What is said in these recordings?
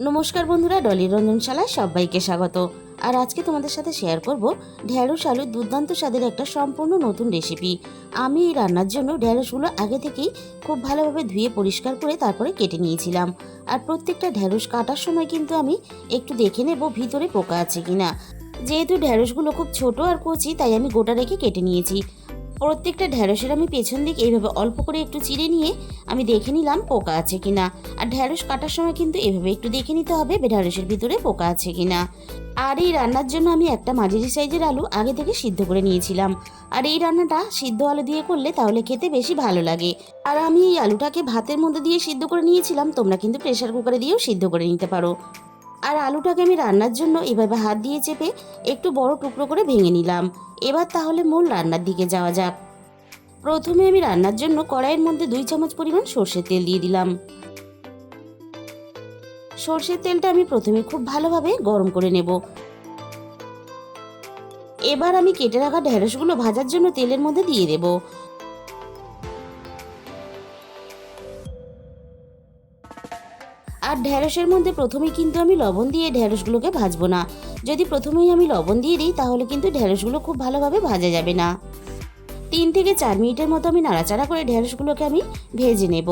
নমস্কার বন্ধুরা, ডলির রন্ধনশালায় সবাইকে স্বাগত। আর আজকে তোমাদের সাথে শেয়ার করব ঢ্যাঁড়স আলুর দুর্দান্ত স্বাদের একটা সম্পূর্ণ নতুন রেসিপি। আমি এই রান্নার জন্য ঢ্যাঁড়সগুলো আগে থেকেই খুব ভালোভাবে ধুয়ে পরিষ্কার করে তারপরে কেটে নিয়েছিলাম। আর প্রত্যেকটা ঢ্যাঁড়স কাটার সময় কিন্তু আমি একটু দেখে নেব ভিতরে পোকা আছে কিনা। যেহেতু ঢ্যাঁড়সগুলো খুব ছোট আর কচি, তাই আমি গোটা রেখে কেটে নিয়েছি। প্রত্যেকটা ঢ্যাঁড়সের আমি পেছন দিকে এইভাবে অল্প করে একটু চিড়ে নিয়ে আমি দেখে নিলাম পোকা আছে কিনা। আর ঢ্যাঁড়স কাটার সময় কিন্তু এভাবে একটু দেখে নিতে হবে ঢ্যাঁড়সের ভিতরে পোকা আছে কিনা। আর এই রান্নার জন্য আমি একটা মাঝারি সাইজের আলু আগে থেকে সিদ্ধ করে নিয়েছিলাম। আর এই রান্নাটা সিদ্ধ আলু দিয়ে করলে তাহলে খেতে বেশি ভালো লাগে। আর আমি এই আলুটাকে ভাতের মধ্যে দিয়ে সিদ্ধ করে নিয়েছিলাম, তোমরা কিন্তু প্রেসার কুকারে দিয়েও সিদ্ধ করে নিতে পারো। আর আলুটাকে আমি রান্নার জন্য এভাবে হাত দিয়ে চেপে একটু বড় টুকরো করে ভেঙে নিলাম। এবার তাহলে মূল রান্নার দিকে যাওয়া যাক। প্রথমে আমি রান্নার জন্য কড়াইয়ের মধ্যে 2 চামচ পরিমাণ সর্ষের তেল দিয়ে দিলাম। সর্ষের তেলটা আমি প্রথমে খুব ভালোভাবে গরম করে নেব। এবার আমি কেটে রাখা ঢ্যাঁড়সগুলো ভাজার জন্য তেলের মধ্যে দিয়ে দেব। আর ঢ্যাঁড়সের মধ্যে প্রথমেই কিন্তু আমি লবণ দিয়ে ঢ্যাঁড়সগুলোকে ভাজবো না। যদি প্রথমেই আমি লবণ দিয়ে দিই তাহলে কিন্তু ঢ্যাঁড়সগুলো খুব ভালোভাবে ভাজা যাবে না। 3 থেকে 4 মিনিটের মতো আমি নাড়াচাড়া করে ঢ্যাঁড়সগুলোকে আমি ভেজে নেব।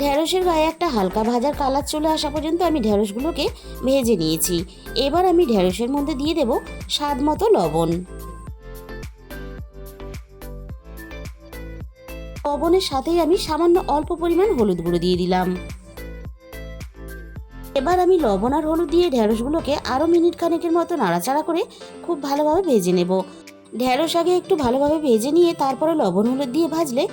ঢ্যাঁড়সের গায়ে একটা হালকা ভাজার কালার চলে আসা পর্যন্ত আমি ঢ্যাঁড়সগুলোকে ভেজে নিয়েছি। এবার আমি ঢ্যাঁড়সের মধ্যে দিয়ে দেব স্বাদ মতো লবণ। লবণের সাথেই আমি সামান্য অল্প পরিমাণ হলুদ গুঁড়ো দিয়ে দিলাম। এবার আমি লবণ আর হলুদ দিয়ে ঢ্যাঁড়সগুলোকে আরও মিনিট খানেকের মতো নাড়াচাড়া করে খুব ভালোভাবে ভেজে নেব। ঢ্যাঁড়স আগে একটু ভালোভাবে ভেজে নিয়ে তারপরে লবণ হলুদ দিয়ে ভাজলে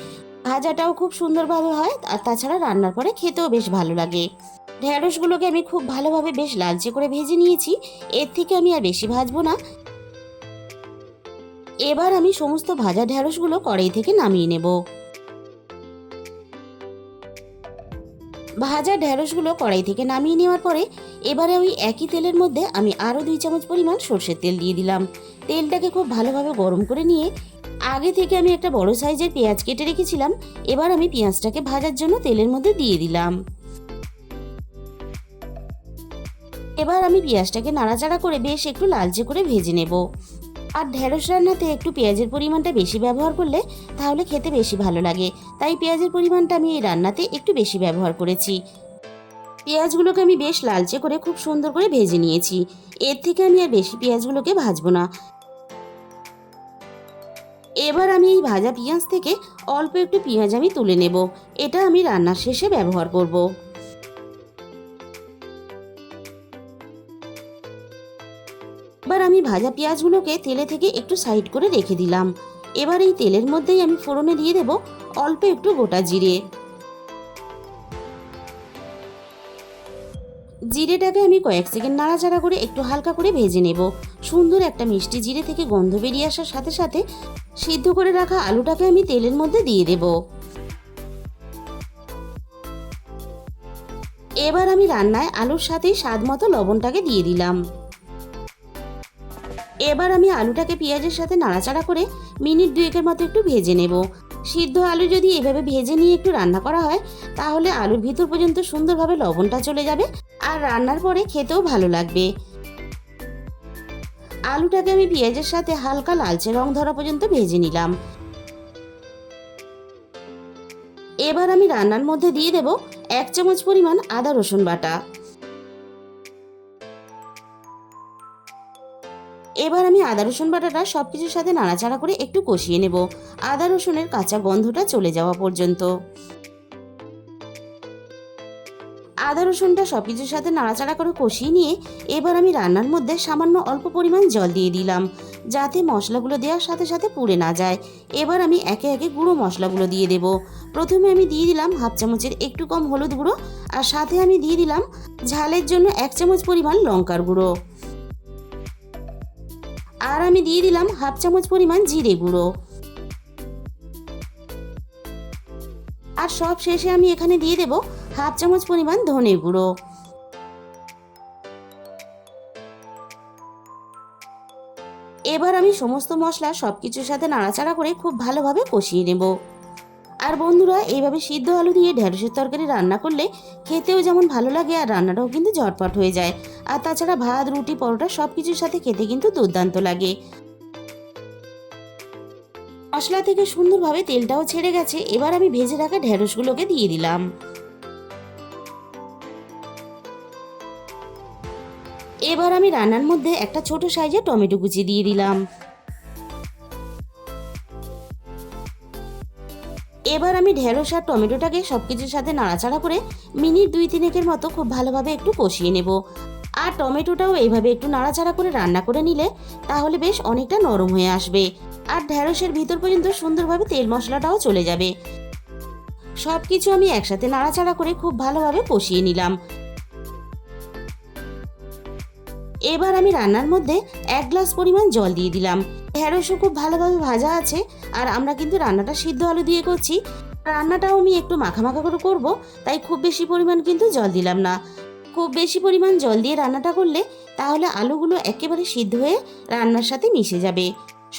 ভাজাটাও খুব সুন্দরভাবে হয়, আর তাছাড়া রান্নার পরে খেতেও বেশ ভালো লাগে। ঢ্যাঁড়সগুলোকে আমি খুব ভালোভাবে বেশ লালচে করে ভেজে নিয়েছি। এর থেকে আমি আর বেশি ভাজবো না। এবার আমি সমস্ত ভাজা ঢ্যাঁড়সগুলো কড়াই থেকে নামিয়ে নেব। ভাজা ঢ্যাঁড়সগুলো কড়াই থেকে নামিয়ে নেওয়ার পরে এবারে ওই একই তেলের মধ্যে আমি আরও 2 চামচ পরিমাণ সর্ষের তেল দিয়ে দিলাম। তেলটাকে খুব ভালোভাবে গরম করে নিয়ে আগে থেকে আমি একটা বড় সাইজের পেঁয়াজ কেটে রেখেছিলাম। এবার আমি পেঁয়াজটাকে ভাজার জন্য তেলের মধ্যে দিয়ে দিলাম। এবার আমি পেঁয়াজটাকে নাড়াচাড়া করে বেশ একটু লালচে করে ভেজে নেব। আর ঢ্যাঁড়স রান্নাতে একটু পেঁয়াজের পরিমাণটা বেশি ব্যবহার করলে তাহলে খেতে বেশি ভালো লাগে, তাই পেঁয়াজের পরিমাণটা আমি এই রান্নাতে একটু বেশি ব্যবহার করেছি। পেঁয়াজগুলোকে আমি বেশ লালচে করে খুব সুন্দর করে ভেজে নিয়েছি। এর থেকে আমি আর বেশি পেঁয়াজগুলোকে ভাজবো না। এবার আমি এই ভাজা পেঁয়াজ থেকে অল্প একটু পেঁয়াজ আমি তুলে নেব। এটা আমি রান্নার শেষে ব্যবহার করব। এবার আমি ভাজা পেঁয়াজগুলোকে তেলে থেকে একটু সাইড করে রেখে দিলাম। এবার এই তেলের মধ্যেই আমি ফোড়নে দিয়ে দেব অল্প একটু গোটা জিরে। জিরেটাকে আমি কয়েক সেকেন্ড নাড়াচাড়া করে একটু হালকা করে ভেজে নেব। সুন্দর একটা মিষ্টি জিরে থেকে গন্ধ বেরিয়ে আসার সাথে সাথে সিদ্ধ করে রাখা আলুটাকে আমি তেলের মধ্যে দিয়ে দেব। এবার আমি রান্নায় আলুর সাথেই স্বাদ মতো লবণটাকে দিয়ে দিলাম। এবার আমি আলুটাকে পেঁয়াজের সাথে নাড়াচাড়া করে মিনিট 2 মতো একটু ভেজে নেব। সিদ্ধ আলু যদি এভাবে ভেজে নিয়ে একটু রান্না করা হয় তাহলে আলুর ভিতর পর্যন্ত সুন্দরভাবে লবণটা চলে যাবে, আর রান্নার পরে খেতেও ভালো লাগবে। আলুটাকে আমি পেঁয়াজের সাথে হালকা লালচে রং ধরা পর্যন্ত ভেজে নিলাম। এবার আমি রান্নার মধ্যে দিয়ে দেব 1 চামচ পরিমাণ আদা রসুন বাটা। এবার আমি আদা রসুন বাটাটা সবকিছুর সাথে নাড়াচাড়া করে একটু কষিয়ে নেব, আদা রসুনের কাঁচা গন্ধটা চলে যাওয়া পর্যন্ত। আদা রসুনটা সবকিছুর সাথে নাড়াচাড়া করে কষিয়ে নিয়ে এবার আমি রান্নার মধ্যে সামান্য অল্প পরিমাণ জল দিয়ে দিলাম, যাতে মশলাগুলো দেওয়ার সাথে সাথে পুড়ে না যায়। এবার আমি একে একে গুঁড়ো মশলাগুলো দিয়ে দেব। প্রথমে আমি দিয়ে দিলাম 1/2 চামচের একটু কম হলুদ গুঁড়ো, আর সাথে আমি দিয়ে দিলাম ঝালের জন্য 1 চামচ পরিমাণ লঙ্কার গুঁড়ো, আর আমি দিয়ে দিলাম 1/2 চামচ পরিমাণ জিরে গুঁড়ো। আর সব শেষে আমি এখানে দিয়ে দেব 1/2 চামচ পরিমাণ ধনে গুঁড়ো। এবার আমি সমস্ত মশলা সবকিছুর সাথে নাড়াচাড়া করে খুব ভালোভাবে কষিয়ে নেব। আর বন্ধুরা, এইভাবে সিদ্ধ আলু দিয়ে ঢ্যাঁড়সের তরকারি রান্না করলে খেতেও যেমন ভালো লাগে আর রান্নাটাও কিন্তু ঝটপট হয়ে যায়। আর তাছাড়া ভাত, রুটি, পরোটা সব কিছুর সাথে খেতে কিন্তু দুর্দান্ত লাগে। মশলা থেকে সুন্দরভাবে তেলটাও ছেড়ে গেছে। এবার আমি ভেজে রাখা ঢ্যাঁড়সগুলোকে দিয়ে দিলাম। এবার আমি রান্নার মধ্যে একটা ছোট সাইজের টমেটো কুচি দিয়ে দিলাম। এবার আমি ঢেঁড়স আর টমেটোটাকে সবকিছুর সাথে নাড়াচাড়া করে মিনিট 2-3 মতো খুব ভালোভাবে একটু কষিয়ে নেব। আর টমেটোটাও এইভাবে একটু নাড়াচাড়া করে রান্না করে নিলে তাহলে বেশ অনেকটা নরম হয়ে আসবে। আর ঢেঁড়সের ভিতর পর্যন্ত সুন্দরভাবে তেল মশলাটাও চলে যাবে। সবকিছু আমি একসাথে নাড়াচাড়া করে খুব ভালোভাবে কষিয়ে নিলাম। এবার আমি রান্নার মধ্যে 1 গ্লাস পরিমাণ জল দিয়ে দিলাম। ঢেঁড়সও খুব ভালোভাবে ভাজা আছে আর আমরা কিন্তু রান্নাটা সিদ্ধ আলু দিয়ে করছি। রান্নাটাও আমি একটু মাখা মাখা করে করব, তাই খুব বেশি পরিমাণ কিন্তু জল দিলাম না। খুব বেশি পরিমাণ জল দিয়ে রান্নাটা করলে তাহলে আলুগুলো একেবারে সিদ্ধ হয়ে রান্নার সাথে মিশে যাবে।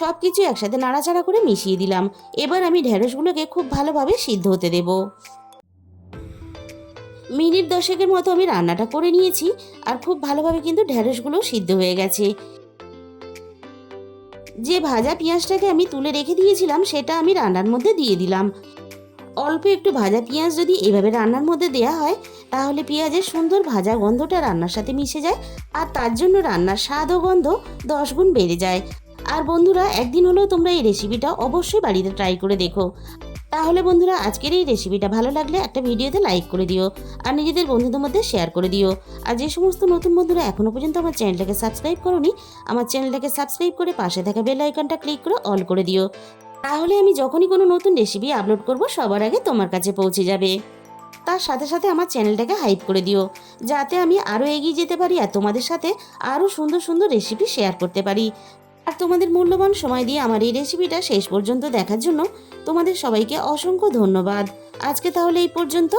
সব কিছু একসাথে নাড়াচাড়া করে মিশিয়ে দিলাম। এবার আমি ঢেঁড়সগুলোকে খুব ভালোভাবে সিদ্ধ হতে দেব। মিনিট 10 মতো আমি রান্নাটা করে নিয়েছি আর খুব ভালোভাবে কিন্তু ঢেঁড়সগুলো সিদ্ধ হয়ে গেছে। যে ভাজা পেঁয়াজটাকে আমি তুলে রেখে দিয়েছিলাম সেটা আমি রান্নার মধ্যে দিয়ে দিলাম। অল্প একটু ভাজা পেঁয়াজ যদি এভাবে রান্নার মধ্যে দেয়া হয় তাহলে পেঁয়াজের সুন্দর ভাজা গন্ধটা রান্নার সাথে মিশে যায় আর তার জন্য রান্নার স্বাদ ও গন্ধ 10 গুণ বেড়ে যায়। আর বন্ধুরা, একদিন হলেও তোমরা এই রেসিপিটা অবশ্যই বাড়িতে ট্রাই করে দেখো। তাহলে বন্ধুরা, আজকের এই রেসিপিটা ভালো লাগলে একটা ভিডিওতে লাইক করে দিও আর নিজেদের বন্ধুদের মধ্যে শেয়ার করে দিও। আর যে সমস্ত নতুন বন্ধুরা এখনো পর্যন্ত আমার চ্যানেলটাকে সাবস্ক্রাইব করোনি, আমার চ্যানেলটাকে সাবস্ক্রাইব করে পাশে থাকা বেল আইকনটা ক্লিক করে অল করে দিও। তাহলে আমি যখনই কোনো নতুন রেসিপি আপলোড করব সবার আগে তোমার কাছে পৌঁছে যাবে। তার সাথে সাথে আমার চ্যানেলটাকে হাইপ করে দিও, যাতে আমি আরও এগিয়ে যেতে পারি আর তোমাদের সাথে আরও সুন্দর সুন্দর রেসিপি শেয়ার করতে পারি। আর তোমাদের মূল্যবান সময় দিয়ে আমার এই রেসিপিটা শেষ পর্যন্ত দেখার জন্য তোমাদের সবাইকে অসংখ্য ধন্যবাদ। আজকে তাহলে এই পর্যন্ত।